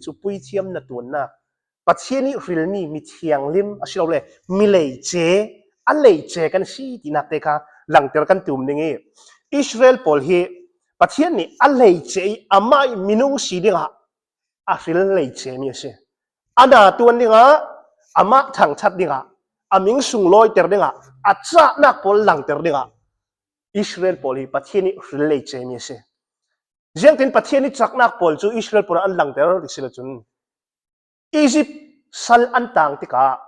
chu pui thiam na tun na pathian ni ril ni mi thiang lim asilo le mi lei che a lei che kan si ti nak te kha langter kan tum ningi Israel pol hi pathian ni a lei che amai minung si dinga a ril lei che mi se ana tuan dinga ama thang chat dinga aming sung loi ter dinga acha nak pol langter dinga Israel pol hi pathian ni ril lei che mi se Jiang tin pathian ni chak nak pol chu Israel pura an langter sila chun Egypt sal an tang tika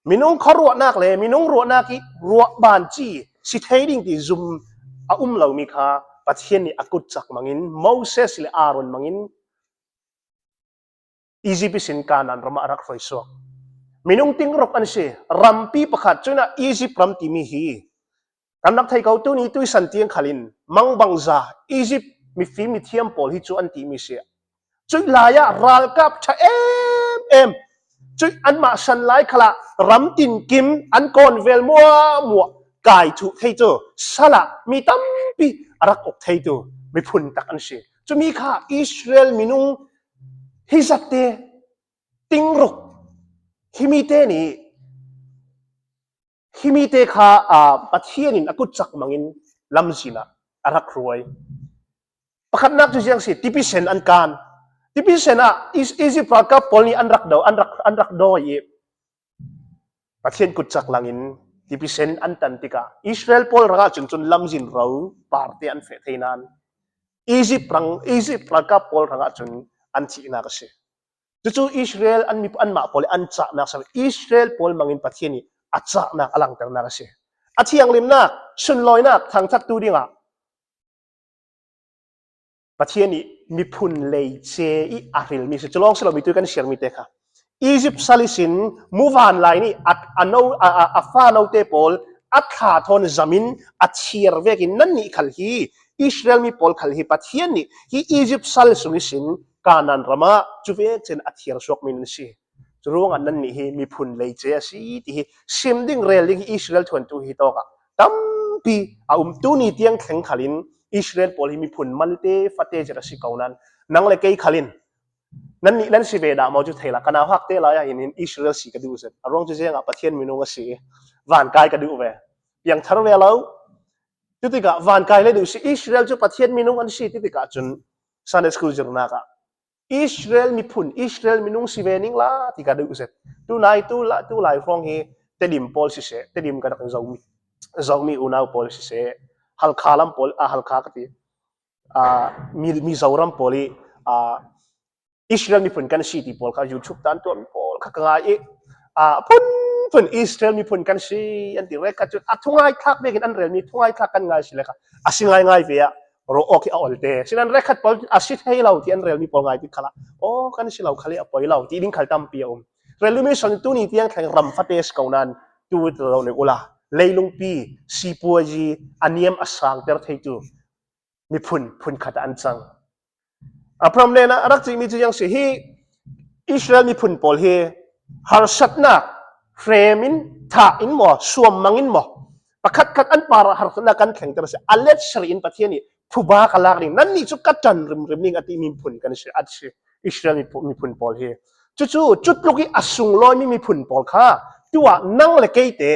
minung kharwa nak le minung ro nak ki ro ban chi si thading ti zum a lo mi kha pathian ni akut chak mangin Moses le Aaron mangin Egypt sin kanan rama rak roi so minung ting rok an se rampi pakhat chuna Egypt ram ti mi hi kamnak thai kau tu ni tu san tiang khalin mang bangza Egypt mi fi mi thiam pol hi chu an ti mi se chui laya ral kap tha em chui an ma san lai khala ram tin kim an kon vel mua kai thu thei to sala mi tam pi arak ok thei to mi phun tak an se chu mi kha Israel minung hi zatte tingrok himite ni himite kha pathianin akut chak mangin lamsina arak ruai pakhat nak chu jiang si tipisen an kan tipisen a Egypt ka polni an rak do ye pathian kut chak langin tipisen an tantika Israel pol ranga chun lamjin ro parte an fe theinan Egypt ka pol ranga chun an chi na ka se chu Israel an ma pol an cha na sa Israel pol mangin pathian ni acha na alang ter na ka se athiang lim na sun loi na thang chat tu dinga pathian ni mi phun lei che I aril mi se chlong selo mi tu kan share mi te kha Egypt salisin muvan lai ni afa no te pol atha thon zamin achir vekin nan ni khal hi Israel mi pol khal hi pathian ni hi Egypt sal sungisin kanan rama chuve chen athir sok min si churung an nan ni hi mi phun lei che si ti hi simding reling Israel thon tu hi to ka tampi tu ni tiang thleng khalin Israel pol hi mi phun malte fate jera si kaunan nang le kei khalin nan si be da mo chu thela kana hak te la ya in Israel si ka du se arong chu jenga pathian minung si van kai ka du ve yang thar ve lo tutika van kai le du si Israel chu pathian minung an si tutika chun Sunday school jurna ka Israel mi phun Israel minung si ve ning la tika du se tu lai phong hi te dim pol si se te dim ka dak zomi unau pol si se hal khalam pol hal kha ka ti mi zauram poli Israel mi phun kan si ti pol kha YouTube tan to pol kha ka e phun Israel mi phun kan si an ti re ka chu athungai thak bekin an rel mi thungai thak kan ngai sile kha asingai ve ya ro oki aolte sinan re khat pol asit hei lau ti an rel mi pol ngai ti khala o kan si lau khali apoi lau ti ding khal tam pi om relu mi son tu ni tiang thang ram fates kaunan tu lo ne ula leilung pi sipuaji aniam asang ter thei tu mi phun khata an chang apram le na arak chi mi chi yang se hi Israel mi phun pol he har satna fremin tha in mo suam mangin mo pakhat khat an para har satna kan theng ter se alet shri in pathiani thuba kalak ning nan ni chu katan rim ning ati mi phun kan se at se Israel mi phun pol he chu chut luki asung loi mi phun pol kha tuwa nang le keite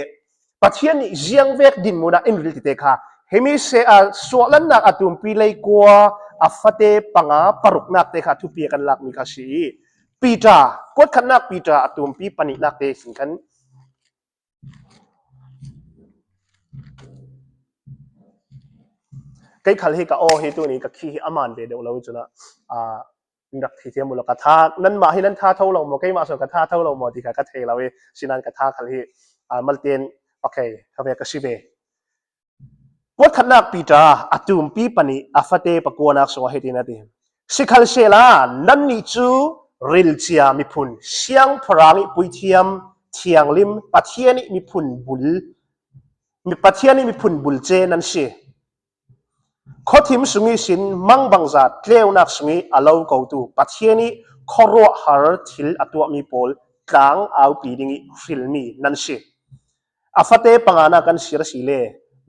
pathiani jiang vek din muna in ril ti te kha hemi se solan nak atum pi lei kwa afate panga paruk nak te kha thu pi kan lak mi kha si pita kot khat nak pita atum pi pani nak te sin kan kai khal hi ka o hi tu ni ka khi aman ve de lo chuna dak thi thiam mula ka tha nan ma hi nan tha tho lo mo kai ma so ka tha tho lo mo ti ka ka the lo we sinan ka tha khal hi malten okay ka ve ka si be pot khanak pita atum pi pani afate pakona so hetina ti sikhal sela nan ni chu ril chia mi phun siang pharangi puithiam thiang lim pathiani mi phun bul che nan si khothim sungi sin mang bangza tleunak sungi alo ko tu pathiani khoro har thil atwa mi pol tlang au pi dingi filmi nan si afate pangana kan sir sile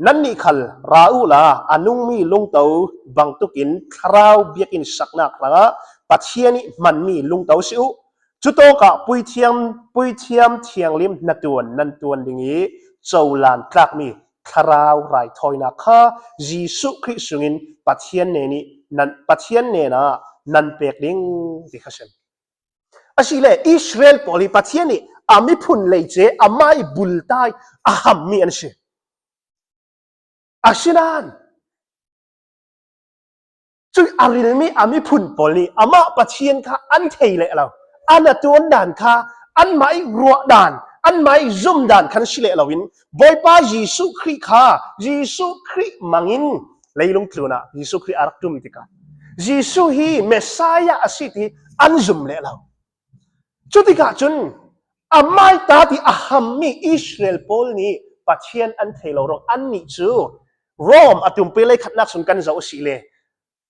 nan ni khal raula anung mi lungtau bangtukin tharau biakin sakna kranga ปัจเจียนี่มันมีลุงเตาสิวจุดโตกะปุยเทียมเทียงลิมนัดวนนันตวนดิ่งเจ้าลานคลักมีคาราวไรทอยนักข้ายิสุคริสต์สุงินปัจเจียนเนนี่นันปัจเจียนเนนะนันเปกดิ่งดิขันอาศิเลอิสราเอลพอลีปัจเจียนี่อามิพุนเลยเจอาไม่บุลตายอาหัมมีอันเชอาศินันจุยอาริลมีอามิพุนพอลีอามาปัจเจียนข้าอันเทเลเราอันนัดวนด่านข้าอันไม่รัวด่านอันไม่ซุ่มด่านขันสิเลเราวินบอยป้ายิสุคริข้ายิสุคริมังอินเลยลงทลูนะยิสุคริอารักตุมติกายิสุฮีเมสซายาอสิทีอันซุ่มเลเราจุดที่กาจุนอาไม่ตาที่อาหัมมีอิสราเอลพอลนี้ปัจเจียนอันเทเลเราอันนี้จูโรมอาตุมเปเลยขัดนักสุนกันจะอุสิเล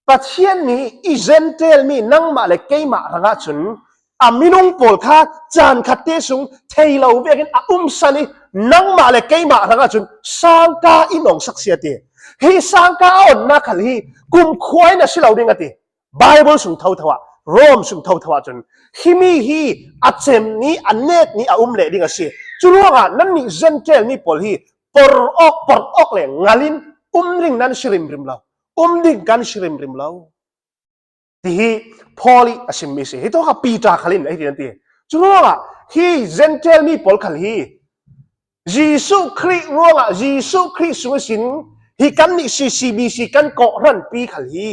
ปัจเจียนนี้อิเซนเทลมีนั่งมาเลเกยมาระงัจุนอามินุงโปลข้าจานขัดเตสุงเทเลวเวกินอาสันนั่งมาเลเกยมาระงัจุนสังกาอินองสักเสียตีฮีสังกาอ่อนนักฮีกุมควายน่ะสิเราดิ่งตีไบเบิลสุงเท่าทว่าโรมสุงเท่าทว่าจนฮิมีฮีอัจเจมนี้อันเนตนี้เลดิ่งสิจุลว่านั่นนี่เซนเทลนี่พอลฮีปรอกเลยงาลินริงนั้นสิริมเราดิ่งกันสิริมเราที่พอลีอาชิมิสิที่ตัวข้าปีตาขลินไอ้ที่นั่นที่จุลว่าฮีเซนเทลนี่พอลขลียิสุคริสต์รู้ว่ายิสุคริสต์สุสินฮีกันนี่CBCกันเกาะรันปีขลี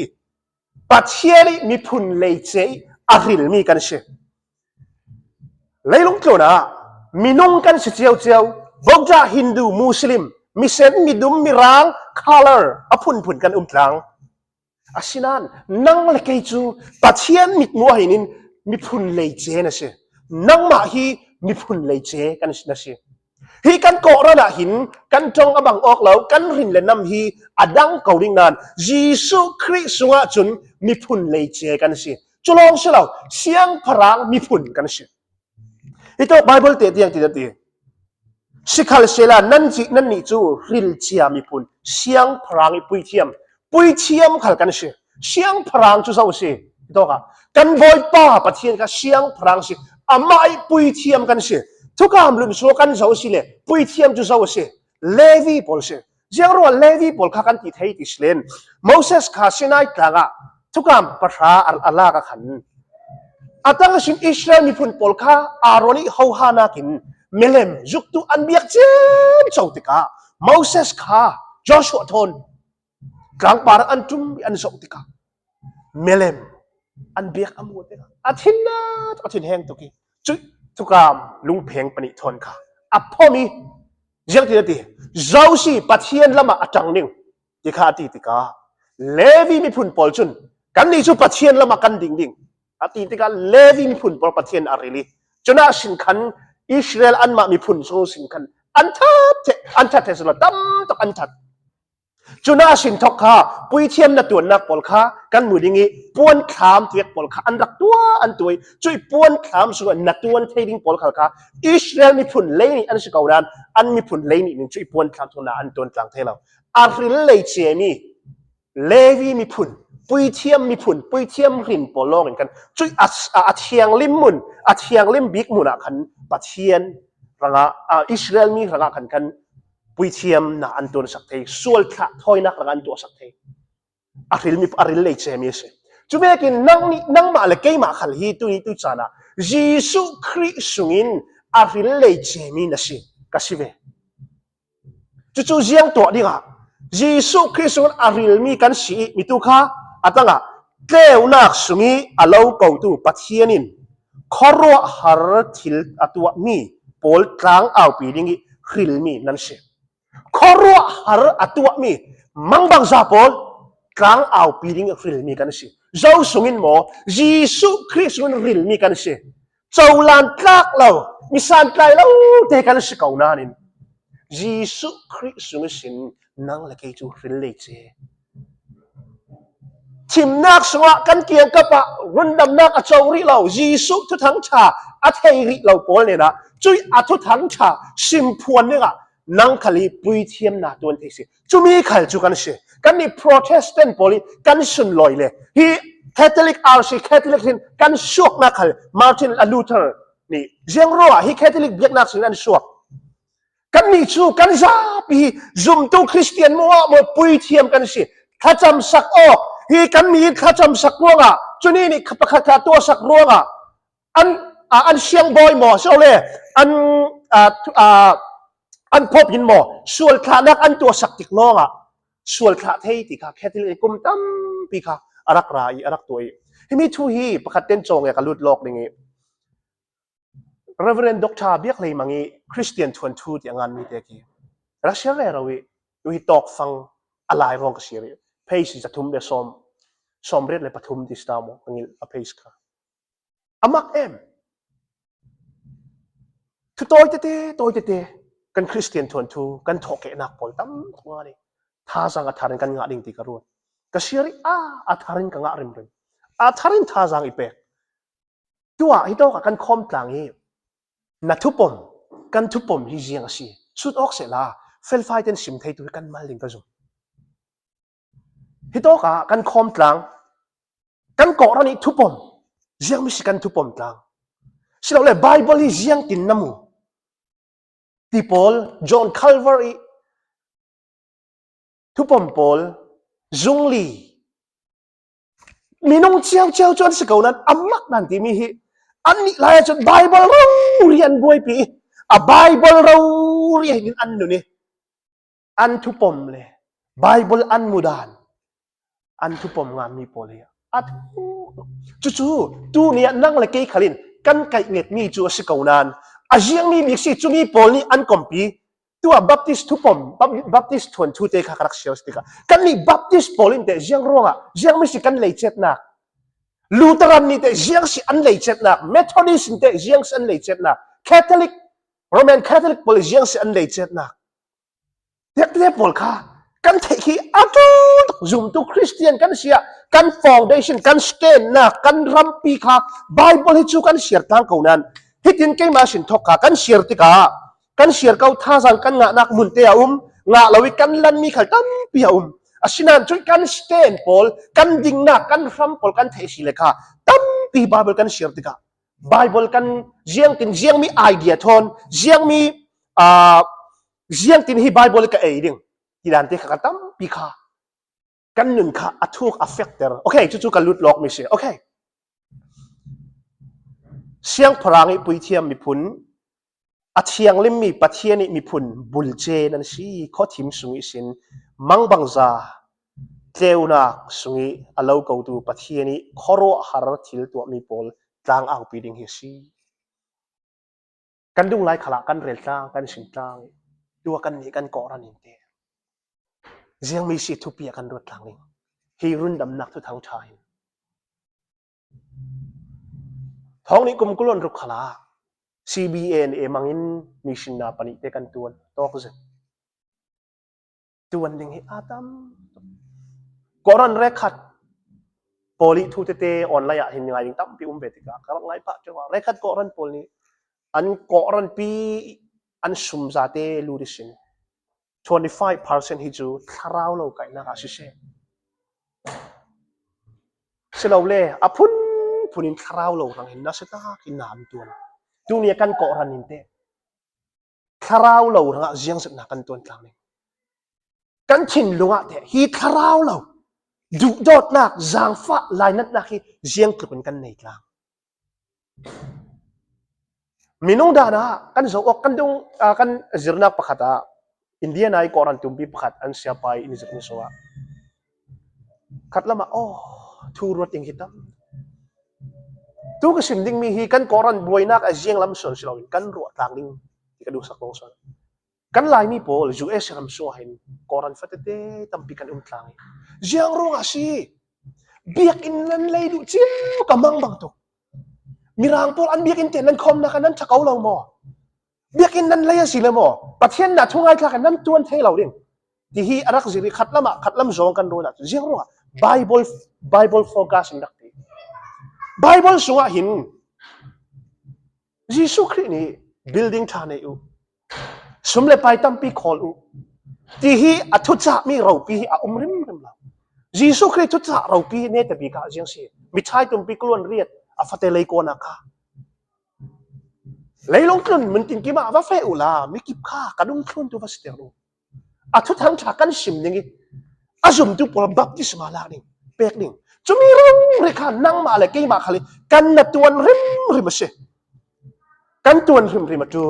ปัจเจียนมีพุนเลยเจอาริลมีกันเชเลยลงตัวนะมีนุ่งกันเจียวบอกจากฮินดูมุสลิมมีเซนมีดุมมีราง color อพุนกันตรังอาศินันนั่งเล็กจูปัจเจียนมีมัวหินินมีพุนเลยเจนะเชนั่งมาฮีมีพุนเลยเจกันนะเชฮีกันเกาะระดับหินกันจงอบังออกแล้วกันรินเลนำฮีอดังเกาดิ่งนานยิสุคริสต์สุงจุนมีพุนเลยเจกันสิจุลองเสลาเสียงพรางมีพุนกันสิที่ตัวไบเบิลเตียงตีสิขัลเซลานั่นนี่จูริลเชียมีพุนเสียงพรางปุยเทียมขัลกันสิเสียงพรางจูเศร้าสิที่ตัวกันบอยป้าปะเทียนกันเสียงพรางสิอามาไอปุยเทียมกันสิทุกคำลุนโซกันเจ้าสิเลยปุยเทียมจุเจ้าสิเลวีพอลสิเจ้ารู้ว่าเลวีพอลข้ากันติดให้ติสเลนโมเสสข้าสินายกลางทุกคำประชาอัลลาห์ขันอาตั้งสินอิสราเอลมีพุนพอลข้าอารอนีเฮาฮานากินเมเลมยุคตุอันเบียกเจ้าเจ้าติกาโมเสสข้าจอชัวทนกลางป่าอันจุ่มอันเจ้าติกาเมเลมอันเบียกอมูติกาอาทินแห้งตุกี้จุทุกามลุงเพ่งปนิทนค่ะอัพพอมีเจ้าที่เจ้าสิปัจเจียนละมาจังนิ่งที่ข้าติกาเลวีมีพุนปอลจุนกันนี่จูปัจเจียนละมากันดิ่งอติกาเลวีมีพุนปอลปัจเจียนอาริลีจนอาสินคันอิสราเอลอันมามีพุนโซสินคันอันทัดเทสละตั้มตกอันทัดจุนาสินทอกข้าปุยเทียมนัดตัวนักปอลข้ากันมือดิ่งป้วนขามเทียกปอลข้าอันรักตัวอันตัวช่วยป้วนขามส่วนนัดตัวเทดิ่งปอลข้าอิสราเอลมีพุนเลนี่อันสกาวดานอันมีพุนเลนี่หนึ่งช่วยป้วนขามตัวนันอันตัวกลางเทเราอาริลเลเจมีเลวีมีพุนปุยเทียมมีพุนปุยเทียมรินปอลเหมือนกันช่วยอาเทียงลิมมุนอาเทียงลิมบิกมุนขันปัจเจียนระงะอิสราเอลมีระงะขันปุยเทียมน่ะอันตัวสักเทส่วนข้าถอยนักละอันตัวสักเทอาริลเลยเจมีเสจุเบกินนั่งมาเลยเกยมาขัลฮีตุจานะยิสุคริสต์สุงินอาริลเลยเจมีนะสิกัสิเวจู่เจียงตัวดีกว่ายิสุคริสต์สุงินอาริลมีกันสิมีตุข้าอัตังะเกวนักสุงิอาเลวเกาตูปัจเจียนินขรัวฮาร์ทิลอัตัวมีโพลกลางเอาปีดิ้งฮิลมีนั่นสิขรัวฮาร์อัตัวมีมังบังซาโพลกลางเอาปีดิ้งฮิลมีกันสิเจ้าสุงินโมยิสุคริสต์สุงินฮิลมีกันสิเจ้าลานกลากเรามิสันไกลเราเทกันสิเก่านานินยิสุคริสต์สุงินสินนั่งเล็กจูฮิลเลยเจทิมนักสวะกันเกียงกับปะรุ่นดำนักอเจ้าริเรายิสุทุทั้งชาอัเทริเราโพลเนี่ยนะจุยอัทุทั้งชาสิมพวนเนี่ยนังขลีปุยเทียมนาตัวเทสิจุมีขัลจุกันเชกันนี่โปรเตสแตนต์โพลีกันสุนลอยเลยฮี Catholic RC Catholic กันชวกนักเลย Martin Luther นี่เจียงรัวฮี Catholic เบียกนักสินันชวกกันนี่ชูกันซาปีซุมตู้คริสเตียนมัวปุยเทียมกันสิถ้าจำสักออกฮีกันมีถ้าจำสักร่วงอ่ะจุนี่นี่ขับขัดตัวสักร่วงอ่ะอันเชียงบอยหมอเจ้าเล่อันพบยินหมอส่วนขานักอันตัวสักติกน้องอ่ะส่วนขาเทียติค่ะแค่ที่เลยกุมตั้มปีค่ะอารักรายอารักตัวเองที่มีทุฮีประคัดเต้นจงอย่างกับลุดโลกอย่างงี้ Reverend Dr. เบียกเลยมังงี้คริสเตียนทวนทูอย่างงานมีเด็กยี่รักเชื่อเลยเราอยู่ที่ตอกฟังอะไรรองกับเสียร์เพย์สิจะทุ่มเดือดซ้อมเรียนเลยปฐุมที่สตาร์มมังงี้อเพย์สค่ะอามักทุโตยเตกันคริสเตียนทวนทูกันถกเกนักพอลตั้มตัวนี้ท่าสังอัฐารินกันงาดิ่งตีกระโดดกระเชียร์อัฐารินกันงาริมอัฐารินท่าสังอีเปกตัวฮิโตกันคอมกลางยี่นัทุปมกันทุปมฮิเจียงสิสุดออกเสลาเฟลไฟเต็นสิมไทยตัวกันมาลิงกระจุฮิโตกันคอมกลางกันเกาะรันนี้ทุปมเจียงมิสิกันทุปมกลางสิเราเลยไบเบิลฮิเจียงตินน้ำมูที่พอลจอห์นคัลวารีทุปมพอลจงลีมีน้องเจ้าจนสกาวนั้นอามักนั่นที่มีฮิอันนี้ลายจนไบเบิลเราเรียนบวยปีไบเบิลเราเรียนอันนู้นนี่อันทุปมเลยไบเบิลอันมุดานอันทุปมงานมีโพลีอัดจู่ตู้เนี่ยนั่งเลยเกี่ยขลินกันไก่เงียบมีจู่สกาวนั้นอาเจียงมีบิ๊กซีจู่มีโพลีอันคอมพีตัวบัพติสทุปมบัพติสทวนทูเตค่ะครักเชียวสติกากันนี่บัพติสโพลินเตเจียงร้องอ่ะเจียงไม่ใช่กันเลยเจ็ดนักลูเทอรันนี่เตเจียงสิอันเลยเจ็ดนักเมทอดิสต์เตเจียงสิอันเลยเจ็ดนักคาทอลิกโรมันคาทอลิกโพลิเจียงสิอันเลยเจ็ดนักเด็กเด็กพอลค่ะกันเทคีอัตุซุมตุคริสเตียนกันเสียกันฟาวเดชั่นกันสเตนนักกันรัมปีค่ะไบเบิลให้ชูกันเสียทางเขานั้นฮิตินเกมาสินทอกค่ะกันเสียติกากันเสียเขาท่าสังกันงานักมุนเตียงาลาวิกันลันมีขัลตั้มปียอาชินันช่วยกันสเตนพอลกันดิ่งนักกันรัมพอลกันเทสิเลค่ะตั้มปีไบเบิลกันเสียติกาไบเบิลกันเจียงตินเจียงมีไอเดียทอนเจียงมีเจียงตินฮีไบเบิลกับเอดิ่งที่ดันเตะขัดตั้มปีค่ะกันหนึ่งค่ะอัตุกอัฟเฟกเตอร์โอเคจู่ๆกันลุดล็อกไม่ใช่โอเคเสียงพลังปุยเทียมมีผลอัเทียงเล่มมีปัทเทียนมีผลบุลเจนั่นสิข้อทิมสุงิสินมังบังซาเจ้านักสุงิอลาวกูตูปัทเทียนขอรอหาร์ทิลตัวมีพอลต่างอ่างปีดิ่งเฮซีกันดุงไล่ขลักกันเรลต่างกันสินต่างตัวกันนี่กันก่อรันนิเตเจียงมีสิทธิ์ทุบเปียกันรถทางนี้ฮีรุ่นดำนักทุกทางชายท้องนี้กุมกุลนรุกขลา CBN มังอินมิชินนาปนิเตกันตัวโตกุเซตัวนึงให้อาตัมก่อนแรกขัดโพลิทูเตเตออนไลน์เห็นยังไงยิ่งตั้มปีเบติกาครับไงปะจังหวะแรกขัดก่อนโพลิอันก่อนปีอันสุมซาเตลูดิสิน25% ฮิจูคราวเราไก่นักอาชีพเสลาเล่อพุนคราวเราทางเห็นนักเสตากินน้ำตัวนี้กันเกาะรันนินเตคราวเราทางเจียงสุดนักกันตัวกลางนี้กันชินลุงอ่ะเถฮีคราวเราดุดอดนักจางฟ้าลายนัดนักฮีเจียงกลุ่มกันในกลางมีน้องดานะกันจะออกกันดงกันจิรนักประคตาอินเดียนายก่อนตุ่มปีประคัดอันเสียไปอินเดียนี่สัวขัดละมาโอ้ทูรถยังคิดตั้มทุกสิ่งที่มีฮีกันก่อนบวยนักอาเจียงลำส่วนสิเรากันรัวทางนี้ที่กระดูกสักองส่วนกันลายมีโพลจูเอสลำส่วนเห็นก่อนฟัดเตตั้มปีกันทางเจียงรู้อาชีเบียกอินนั้นเลยดูเจ้ากำมังบางตุกมีรางโพลอันเบียกอินเตนั้นคมนะกันนั้นชักเอาเราหมอเบียกินนั้นเลยสิเลยมั้งประเทศน่ะทุ่งไอ้ข้ากันนั้นตัวเท่เราดิ่งที่ฮีอารักจิริขัดละมาจงกันรู้นะเจียงรู้ว่าไบเบิลโฟกัสนักที่ไบเบิลส่งหินยิสุคริสต์นี่ building ท่านี่อูสมเลไปตั้มปีคอลอูที่ฮีอัตุจ่ามีเราปีฮีอุ้มริมเรายิสุคริสต์ทุจ่าเราปีเนี่ยแต่ปีกาเจียงสิ มิชายตุมปิกลวนเรียดอฟาเตเลโกนาคาเลยลงทุนมันตินกิมาว่าเฟอุลามิกิบค่ากระดุงทุนตัวสเตโรอาทุทั้งฉากันชิมอย่างงี้อาจุมตุปอบัพติสมาลานี่เปกนี่จุมีรังเรขานั่งมาเลยกี่มาขลิกันนัตวนริมเชกันตวนริมจู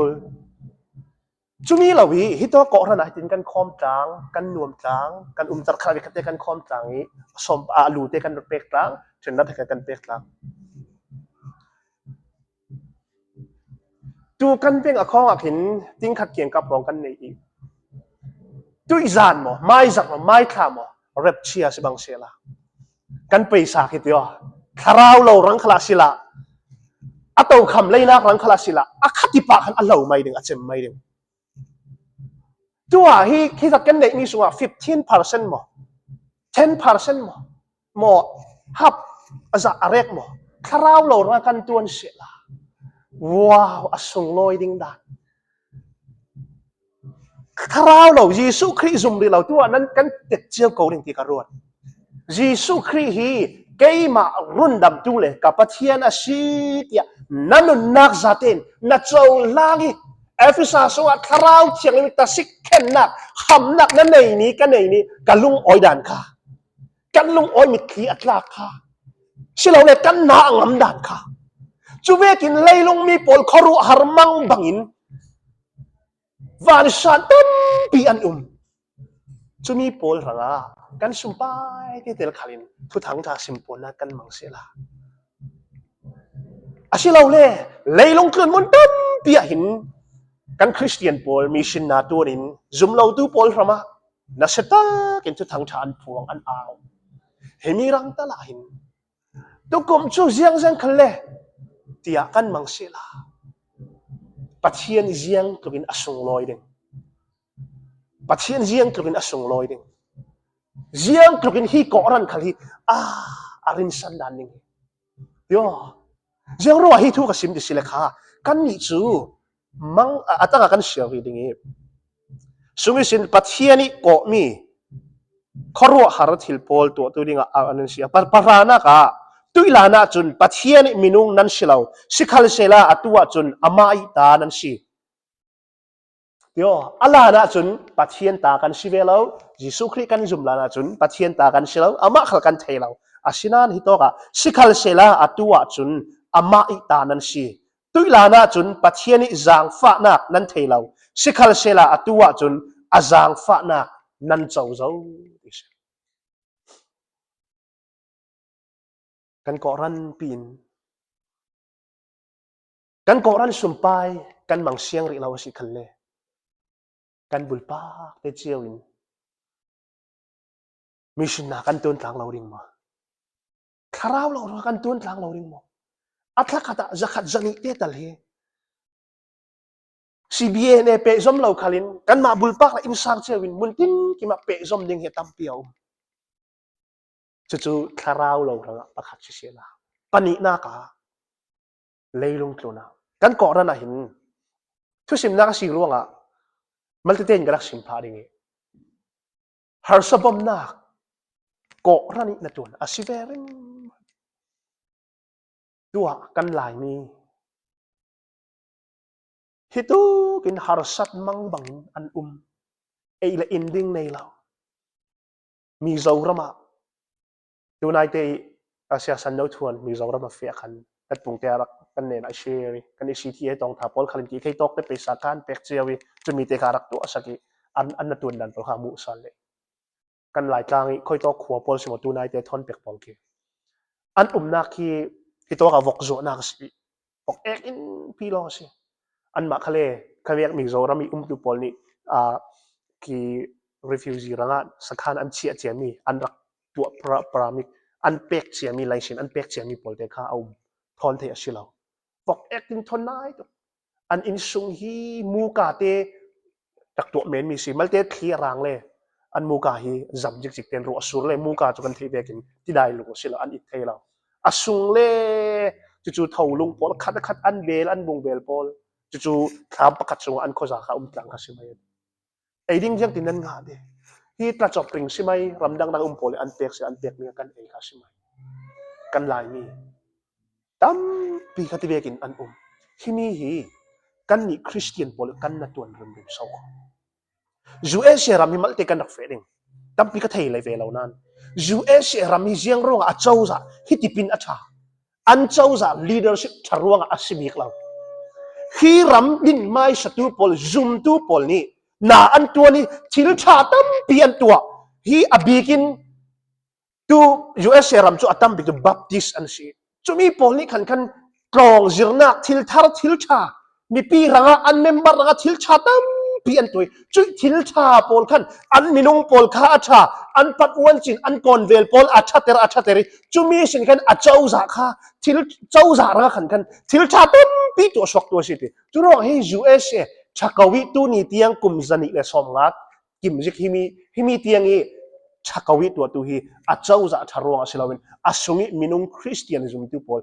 จุมีลาวีฮิตตัวเกาะระนาตินกันคอมจางกันนวมจางกันจัดคราวิคเตกันคอมจางนี้สมอาลูเตกันเปกจางจนนัดกันเปกจางจูกันเป็นอคองหินติ้งขัดเกียงกับรองกันในอีกจูอีจานมั้งไม่จักมั้งไม่ข้ามมั้งเร็บเชียสิบังเสียละกันไปสักทีเดียวคราวเรารังคลาสิละอัตโตคำเลยนักรังคลาสิละอักขติปะขันอัลลอฮ์ไม่ดึงอัจฉริไม่ดึงตัวที่จัดกันในนี้สัว15%มั้ง10%มั้งฮับอาจจะอะไรมั้งคราวเรารังกันตัวเสียละว้าวอสุงลอยดิ้งดันคราวเราเยซูคริสต์จุ่มดีเราตัวนั้นกันเด็กเจียวเกาหลีที่กระโดดเยซูคริสต์ฮีเกี่ยมารุ่นดำตัวเลยกับพัทยานาชีตยานั่นนักจัดเองนัดเจ้าลางีเอฟซัสว่าคราวเชียงมิตรสิกเข็นนักหำนักนั่นในนี้กันในนี้กันลุงอ้อยดันค่ะกันลุงอ้อยมิตรขี้อัตลาค่ะสิเราเนี่ยกันนางำดันค่ะจูเวกินเลยลงมีปอลคอรุหารมังบังอินวานชันต้นปีอันจูมีปอลรังกันสุมไปที่เตลขลินทุกทางจากสิมปอลกันมังเสียละอาชีเราเลยลงเกินมุนต้นปีหินกันคริสเตียนปอลมีชินนาตัวนินจุมเราตัวปอลรังนัสตากินทุกทางชานพวงอันอาวเฮมีรังตลาหินตุกมจูเจียงขเลที่อากันมังเสียละปัจเจียนเจียงกลินอสุงลอยดึงปัจเจียนเจียงกลินอสุงลอยดึงเจียงกลินฮีก่อรันขลีอารินสันดานนึงเดี๋ยวเจียงรัวฮีทุกสิ่งที่สิเลขากันนี่จูมังตั้งกันเสียวิดึงสมัยสินปัจเจียนนี่ก่อมีขรัวหาร์ทิลโพลตัวดิ่งอันนั้นเสียปารานะกะตุยลานะจุนปัจเจียนมินุงนันสิลาวสิขัลเซลาอัตัวจุนอามาอิตานันสิเดี๋ยวอัลลานะจุนปัจเจียนตากันสิเวลายิสุคริกันจุมลานะจุนปัจเจียนตากันสิลาวอามาขัลกันเทลาวอาศินันฮิโตกะสิขัลเซลาอัตัวจุนอามาอิตานันสิตุยลานะจุนปัจเจียนจางฟ้านักนันเทลาวสิขัลเซลาอัตัวจุนอาจางฟ้านักนันเจ้ากันก่อรันปีนกันก่อรันสุมไปกันมังเสียงริลาวสิคันเลกันบุลปากเตเจียวินมิชนากันตุนทางเราดิ่งมาคราวเรากันตุนทางเราดิ่งมาอัตลักษณ์จะขัดจันิเตตัลเฮซีบีเอเนเปซอมเราขลินกันมาบุลปากอินซาร์เจียวินมุนตินกิมาเปซอมดิ่งเหตัมเปียวจู่ๆคราวเราประคัดเสียละปนินากาเลยลงตัวนะกันก่อรันหินทุกสิ่งนักสิ่งร่วงมันจะเต้นกันรักสิ่งพาดิ่งฮาร์สบอมนักก่อรันนี่นะตัวอาศิเวรินตัวกันหลายมีฮิตุกินฮาร์สัตมังบังอันเอเลอินดิ้งในเรามีเจ้าระมาตัวนายเตอาเซียสันโนทวนมีเราระมาเฟียกันแต่ปุ่งเตรักกันเนี่ยนะเชื่อกันในสิ่งที่ไอ้ตองทับพอลคันที่ให้ตกได้ไปสักการเป็กเจียวิจะมีเตการักตัวสักอันนั้นตัวนั้นตัวขามุสันเลยกันหลายครั้งค่อยตกขัวพอลสมมติตัวนายเตทอนเป็กปองเกอันนักที่ตัวกับวกโจนักสิวกเอ็กอินพีลอสิอันมาเขาเลยเขาเรียกมีเราระมีตัวพอลนี่ที่ refugee รังสักการอันเชียเจียมีอันรักตัวปรามิกอันเป็กเสียมีไลซินอันเป็กเสียมีโพลเตค่าเอาทอนเทียสิเราบอกเอ็กตินทอนนายตัวอันอินซุงฮีมูกาเตจากตัวเมนมีสิมัลเตทีรังเลยอันมูกาฮีจำจิกเต็นรู้อสุรเลยมูกาจุกันทีเบกินที่ได้ลูกสิเราอันอิทเทเราอสุงเลยจู่ๆเท่าลุงโพลคัดอันเบลอันบุงเบลโพลจู่ๆข้ามประคัดสุงอันโคจาข้าต่างกันสิไหมไอ้ดิ้งยังตินนั่นงาเดที่ตราจบปริงสิไหมรำดังนางโพลอันเป็กเสียอันเป็กเนี่ยกันเองกันสิไหม กันหลายมีตั้มปีคติเวกินอันที่มีฮีกันนี่คริสเตียนบอลกันนัดตัวเริ่มสาวจูเอเชียรามีมัลติกันนักเฟรดิงตั้มปีก็เทเลยเวลานั้นจูเอเชียรามีเสียงร้องอาเจ้าซะฮิติปินอาชาอันเจ้าซะ leadership ชาร้องอาสิบิกเราฮีรัมดินไม่สตูปอลซุมตูปอลนี่นาอันตัวนี้ทิลชาตั้มปีอันตัวฮีอบิกินตูยูเอสเอรัมจูอัตัมบิกตูบัพติสอันสิจูมีปอลนี่ขันกรองจิรนักทิลทาร์ทิลชามีปีรังอันเมมเบอร์รังทิลชาตั้มปีอันตัวจุทิลชาปอลขันอันมินุงปอลข้าอาชาอันปัดวันจินอันกอนเวลปอลอาชาเตอร์จูมีสินขันอาเจ้าซาข้าทิลเจ้าซารังขันทิลชาตั้มปีตัวสวกตัวสิจูร้องให้ยูเอสเอชักวิตูนี่เตียงกุมจันิเลสอมงัดกิมจิกฮิมีเตียงอีชักวิตัวตัวฮีอาเจ้าจะทารวงอาศิลาวินอาสุงิมินุงคริสเตียนิซึมตัวพอล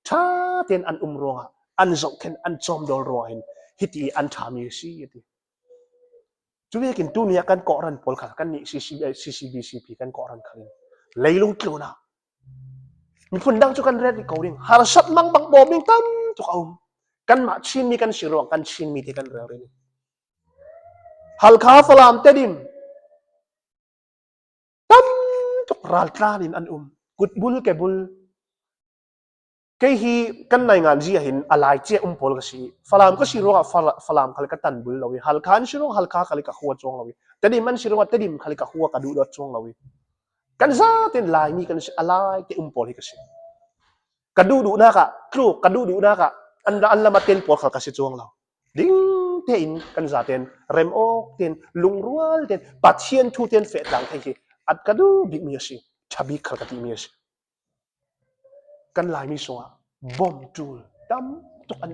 ท่าเต็นอันรวงอันจงเข็นอันจอมดอลรวงหินฮิตีอันทามีสิยติจุดนี้กินตัวนี้กันก่อรันพอลค่ะกันนี่CCBCPกันก่อรันขันเลยลุงกิโลนะมีคนดังจุกันเรียกเขาดิ่งหาสัตมังบังบอมิงตั้มจุกเอากันมาชินมีกันสิรวงกันชินมีที่กันเรื่องนี้ฮัลคาฟลามเตดิมตั้มจุกรัลตรานินอันกุดบุลเกบุลเกฮีกันในงานจีเห็นอะไรเจ้าพอลก็สิฟลามก็สิรวงฟลามเขาเลยก็ตันบุลเราวิฮัลคานสิรวงฮัลคาเขาเลยก็หัวจงเราวิเตดิมมันสิรวงเตดิมเขาเลยก็หัวกระดูดจงเราวิกันซาเต็นลายมีกันสิอะไรเจ้าพอลก็สิกระดูดูนักอะครูกระดูดูนักอะอันละมาเต็นปวดขาkasiจวงเราดิ้งเต็นกันซาเต็นเรมโอเต็นลุงรัวเต็นปัดเชียนทูเต็นเฟดดังที่อัดกระดูบิกมีสิชับิขากติมีสิกันลายมีสัวบอมจูลตั้มตุกอัน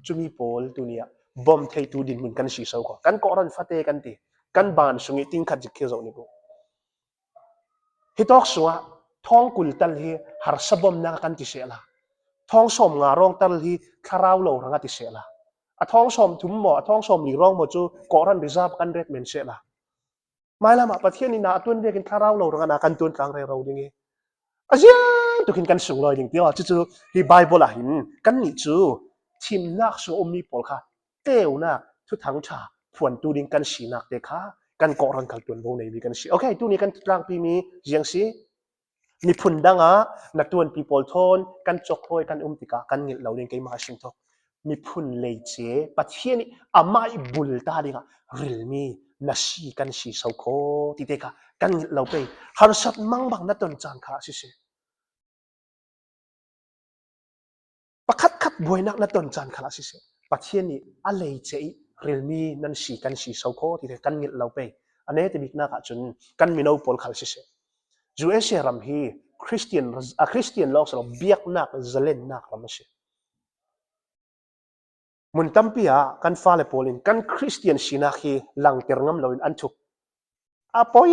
จูมีโพลตัวเนี้ยบอมเทตูดินมุนกันสีเสากันก่อรันฟัตเตกันตีกันบานสุงิติงขัดจิกเขยนี่กูฮิตอกสัวท้องกุลตัลฮีหาร์สบอมนักกันติเสละท้องสมงารองตัลฮีคาราวโลรังติเสละท้องสมทุ่มหมอท้องสมหลีร้องหมดจูก่อรันริซาบกันเร็ดเมนเสละไม่ละมาประเทศนี้นาตุนเรียกินคาราวโลรังนากันตุนกลางเรื่องดิ่งอาเจียนตุกินกันสูงลอยดิ่งเดียวจู่ฮีไบเบิลหินกันนี่จู่ทีมนักสู้อมีปอลค่ะเต้วนักทุกทั้งชาผวนตูดิ่งกันสีนักเด็กค่ะกันก่อรันขัดตุนวงในมีกันสีโอเคตัวนี้กันกลางปีมียังสีมีพุ่นดังนัดตัวนปีโพลทอนกันจกโรยกันติกากันเงินเหล่านี้ก็มาชิมทอกมีพุ่นเลยเจ้ปัจเจียนี้อามาอีบุลตาดิการิลมีนัชชีกันสีสาวโคติเตกากันเงินเหล่าไปหาสัตมังบังนัดตันจานขาสิเสปะคัดบวยนักนัดตันจานขาสิเสปัจเจียนี้อะไรเจ้ริลมีนันสีกันสีสาวโคติเตกันเงินเหล่าไปอันนี้จะมีนักจนกันมีน้องโพลขาสิเสจูเอเชียรัมฮีคริสเตียนลองสำหรับเบียกนักจะเล่นนักรัมเชมุนตั้มปีกันฟ้าเลโพลินกันคริสเตียนชินักฮีหลังเตรงมเราอินอันทุกปอย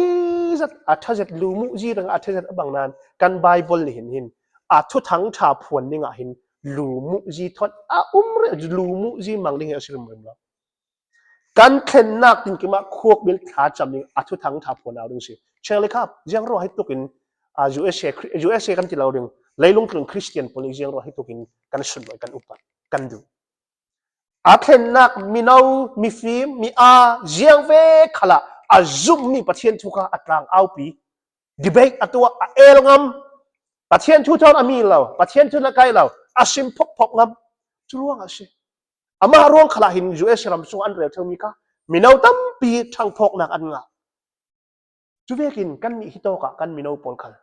จัดอัฐจัดลูมุจีรังอัฐจัดบางนั้นกันไบเบิลเห็นทุทั้งชาพวนนี่งะเห็นลูมุจีทอนเรลูมุจีมังนี่เหรอสิลมุนเรากันเข็นนักจริงๆมาควบบิลขาจำนี่ทุทั้งชาพวนเอาดึงสิเชื่อเลยครับยังรอให้ตุกินUSA กันที่เราเรื่องเลยลงถึงคริสเตียนพอลิยังรอให้ตุกินกันสุดไว้กันอุปกันดูเข็นนักมีนามีฟิล์มมียังเวขละซุ่มมีประเทศทุกข์อัตรางเอาปีดีเบตตัวเอลงมประเทศทุกท่านมีเราประเทศทุกนักไกเราชิมพกงมช่วงสิมาร่วงขละหิน US รำส่งอันเรียกเธอมีค่ะมีนาตั้มปีทางพกนักอันงะจุดเวกินกันมีฮิโตกะกันมีนาปอลขัน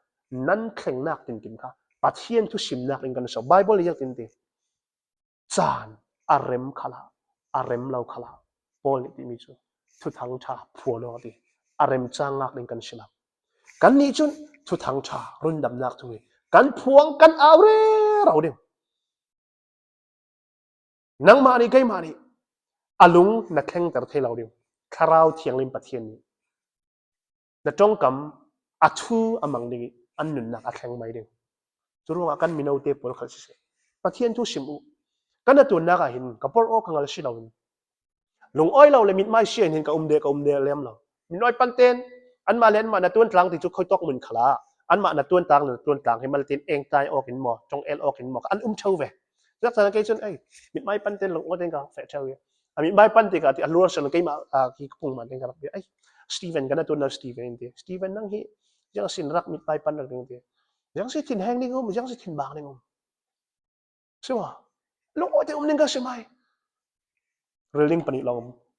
นั่นแข่งนักจริงๆค่ะปัจเจียนทุกสิมนักจริงกันสอบไบเบิลเรียกจริงๆจานอารมขละอารมเราขละปอลนี่มีจุดทุกทางชาผัวนอดีอารมจางนักจริงกันสิละกันนี่จุดทุกทางชารุ่นดำนักทุกกันพวงกันเอาเรื่องเราเดียวนังมานี่ไกมานี่อลุงนักแข่งแต่เทเราเดียวคาราวเทียงลิมปัจเจียนนี้แต่จงกำทูมังดีอันหนุนนักแข่งไม่เด้งจุดว่ากันมีนาเตปอลขัดสิประเทศทุกสิมูกันตัวนักหินกับปอลโอคังกัลสิเราลงอ้อยเราเลยมิดไม่เชี่ยเห็นกับเดเลี้ยมเรามิดน้อยปันเตนอันมาเล่นมาในตัวกลางที่จุดค่อยตกเหมือนขลา อันมานะต้นต่างให้มันตินเองตายออกกินหมอจงเอลออกกินหมออันเท่าเวลักษณะกี่จนไอ้มิดไม้ปั้นเต้นลงก็เต้นก็เฟะเท่าเวมิดไม้ปั้นเต้นก็ที่อันรัวส่วนกี่มากี่พุ่งมาเต้นก็ไอ้สตีเวนกันนะตัวนั้นสตีเวนเดียสตีเวนนั่งฮียังสินรักมิดไม้ปั้นนั่นเองเดียยังสิทินแห้งนี่งยังสิทินบางนี่งใช่ไหมลุงอ้อยเต้นนี่ก็ใช่ไหมเรื่องปนิลอง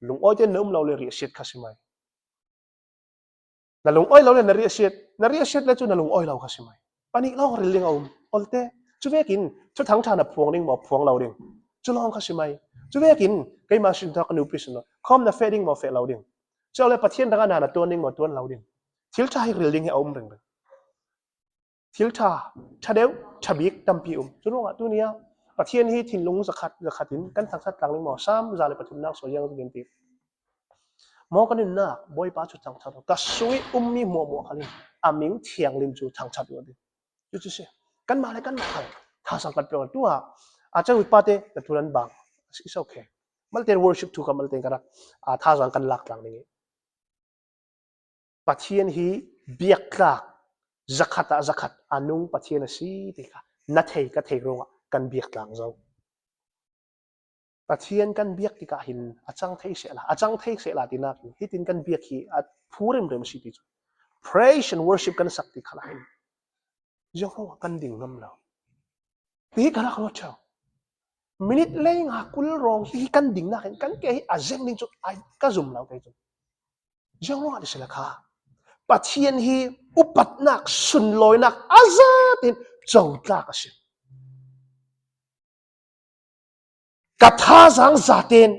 ลุงอ้อยเต้นนุ่มเราเลยเรียกเสียดค่ะใช่ไหมนั่นลุงอ้อยเราเลยนเรียกเสียดแล้วจู่นั่นลุงอ้อยเราค่ะใช่ไหมปนิเราเรื่องเอาอัลเต้จู่เวกินจู่ทั้งชาติพวงนิ่งบอกพวงเราเองจู่ลองค่ะใช่ไหมจู่เวกินใครมาชินทักนูปิสเนาะคอมน่ะเฟดิ้งบอกเฟเราเองเจ้าเลยปะเทียนดังนั้นน่ะตัวนิ่งบอกตัวเราเองทิลชาให้เรื่องให้เอาเรื่องทิลชาชาเดวชาบิกตัมปีจู่น้องอ่ะตัวเนี้ยปะเทียนให้ทินลุงสักขัดทินกันทั้งชาติกลางนิ่งบอกซ้ำจะเลยปะทินนักสวยยังเรียนตีมองกันนี่นักบ่อยป้าจุดทั้งชาติก็สวยมีมัวกันนี่อามิงเทียงลิมจุดทั้งชาติวันนี้จู่เสียกันมาเลยกันมาเลยถ้าสังกัดเป็นตัวอาจจะวิปาเตแต่ทุรันบาง it's okay มัลเทน worship ทุกข์มัลเทนกันถ้าสังกัดหลักหลังนี้ปัจเจียนฮีเบียกลักzakat อันนุ่งปัจเจียนสีติกะนัทเฮก็เทกรงกันเบียกหลังเจ้าปัจเจียนกันเบียกติกะหินอาจังเทเสละตินักฮิตินกันเบียกฮีพูริมเริ่มสิติจู praise and worship กันสักติขลังยกว่ากันดิ่งน้ำเราตีกันนักรถเช่ามินิเล่งหักกุลรองฮีกันดิ่งนักกันแก่อาเจงดิ่งจุดไอ้ก็ซุ่มเราไปจุดยกว่าดิสิละค่ะปัจเจียนฮีอุปัตนักสุนลอยนักอาซาตินเจ้าตากสิกัทาสังซาติน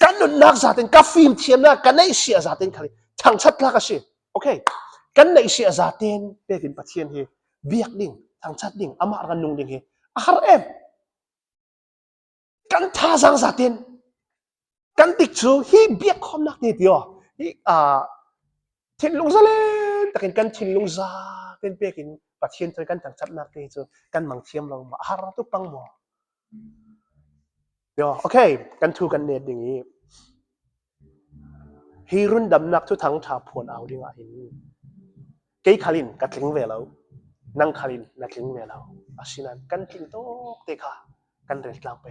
กันนุนนักซาตินกัฟิมเทียมนักกันในเสียซาตินขลิทั้งชัดลากสิโอเคกันในเสียซาตินเป็นปัจเจียนฮีเบียกดิ่งทั้งชัดดิ่งอามากันนุ่งดิ่งฮีอาหารกันท่าสังสตินกันติดชูฮีเบียกคอมนักเนี่ยเดียวฮีทินลุงซาเลนแต่กันทินลุงซาเป็นเปียกินปัจเจียนตัวกันต่างจับนักเนี่ยจูกันมังเทียมเรามาหาเราตุปังหมอเดี๋ยวโอเคกันทูกันเนตอย่างนี้ฮีรุ่นดำนักทุกทั้งชาพวนเอาดีกว่าหินเกย์คาลินกัดลิงเวลานั่งคาลินนักลิงเวลาอาศินันกันทินโตเตค่ะกันเรียนกลางไป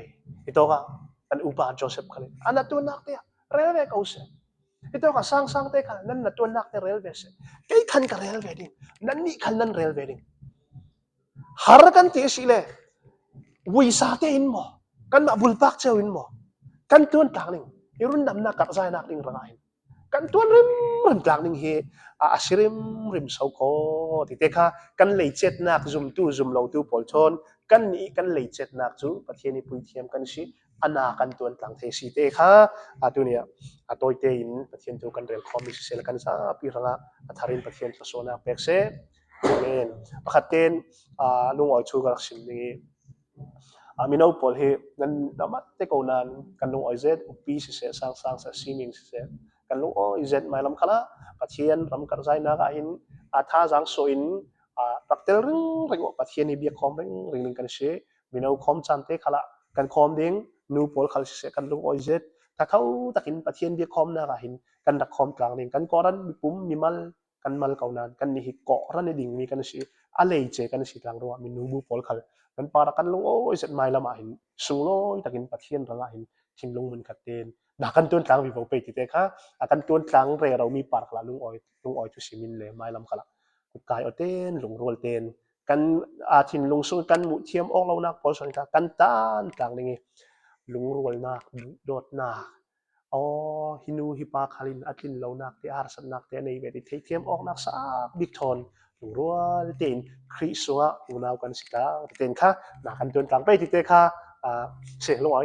itu ka kan upa Joseph kali ana tuanak te relve ka use itu ka sang te ka nan na tuanak te relve se kai khan ka relve ding nan ni khan nan relve ding har kan te sile wi sa te in mo kan ma bulpak cheu in mo kan tuan tang ning irun nam na ka sai nak ding rangai kan tuan rim tang ning he asirim rim sau ko ti te kha kan lei chet nak zum lo tu pol chonกันนี้กันเลยเจ็ดนักจูประเทศนี้ปุยเทียมกันสิอนากันตัวต่างเทสีเตค่ะตัวเนี้ยตัวเตยินประเทศตัวกันเรียนคอมมิชเซลกันซะปีรังทารินประเทศผสมนักเป็กเซ่เมนประคัตเตนลุงอ้อยชูกันสิ่งนี้มินเอาพอลเฮนั่นดามัดเตโกนันกันลุงอ้อยเซตอุปีสิเซสร้างซีมิงสิเซกันลุงอ้อยเซตไม่ลำขณะประเทศรำกันใจนักอินท่าสังโซอินตักเตลริงว่าปัจจัยนี้เบียคอมริงกันเช่มีน้องคอมจันเตะขละกันคอมดิ้งนูโพลขลังเช่กันลุงออยเจ็ดถ้าเขาตักินปัจจัยเบียคอมนะก็เห็นกันดักคอมกลางดิ้งกันก่อรันมีปุ่มมีมัลกันมัลเก่านั้นกันนี่ก่อรันในดิ้งมีกันเช่อะไรเจกันเช่กลางรัวมีนูบูโพลขลังกันปารักันลุงออยเจ็ดไม่ละมาเห็นสุงโลยตักินปัจจัยรังเห็นทิ้งลงมันกัดเต้นนักกันตัวกลางวิวไปติดเตะค่ะกันตัวกลางเรเรามีปาร์ขละลุงออยจุสิมินเลยไม่ลำขละกายเอาเต้นหลงรัวเต้นกันถิ่นลงสู้กันมุเทียมออกเรานักพอสนกันต้านกลางนี่หลงรัวนักโดดนักอ๋อฮินูฮิปาคาลินอัดลินเรานักเตอาร์สนักเตในเวทีเทียมออกนักสักบิ๊กทอนหลงรัวเต้นคริสวะอุณาวกันสิกาเต้นค่ะนักกันจนกลางไปที่เตะค่ะเสียงลงไว้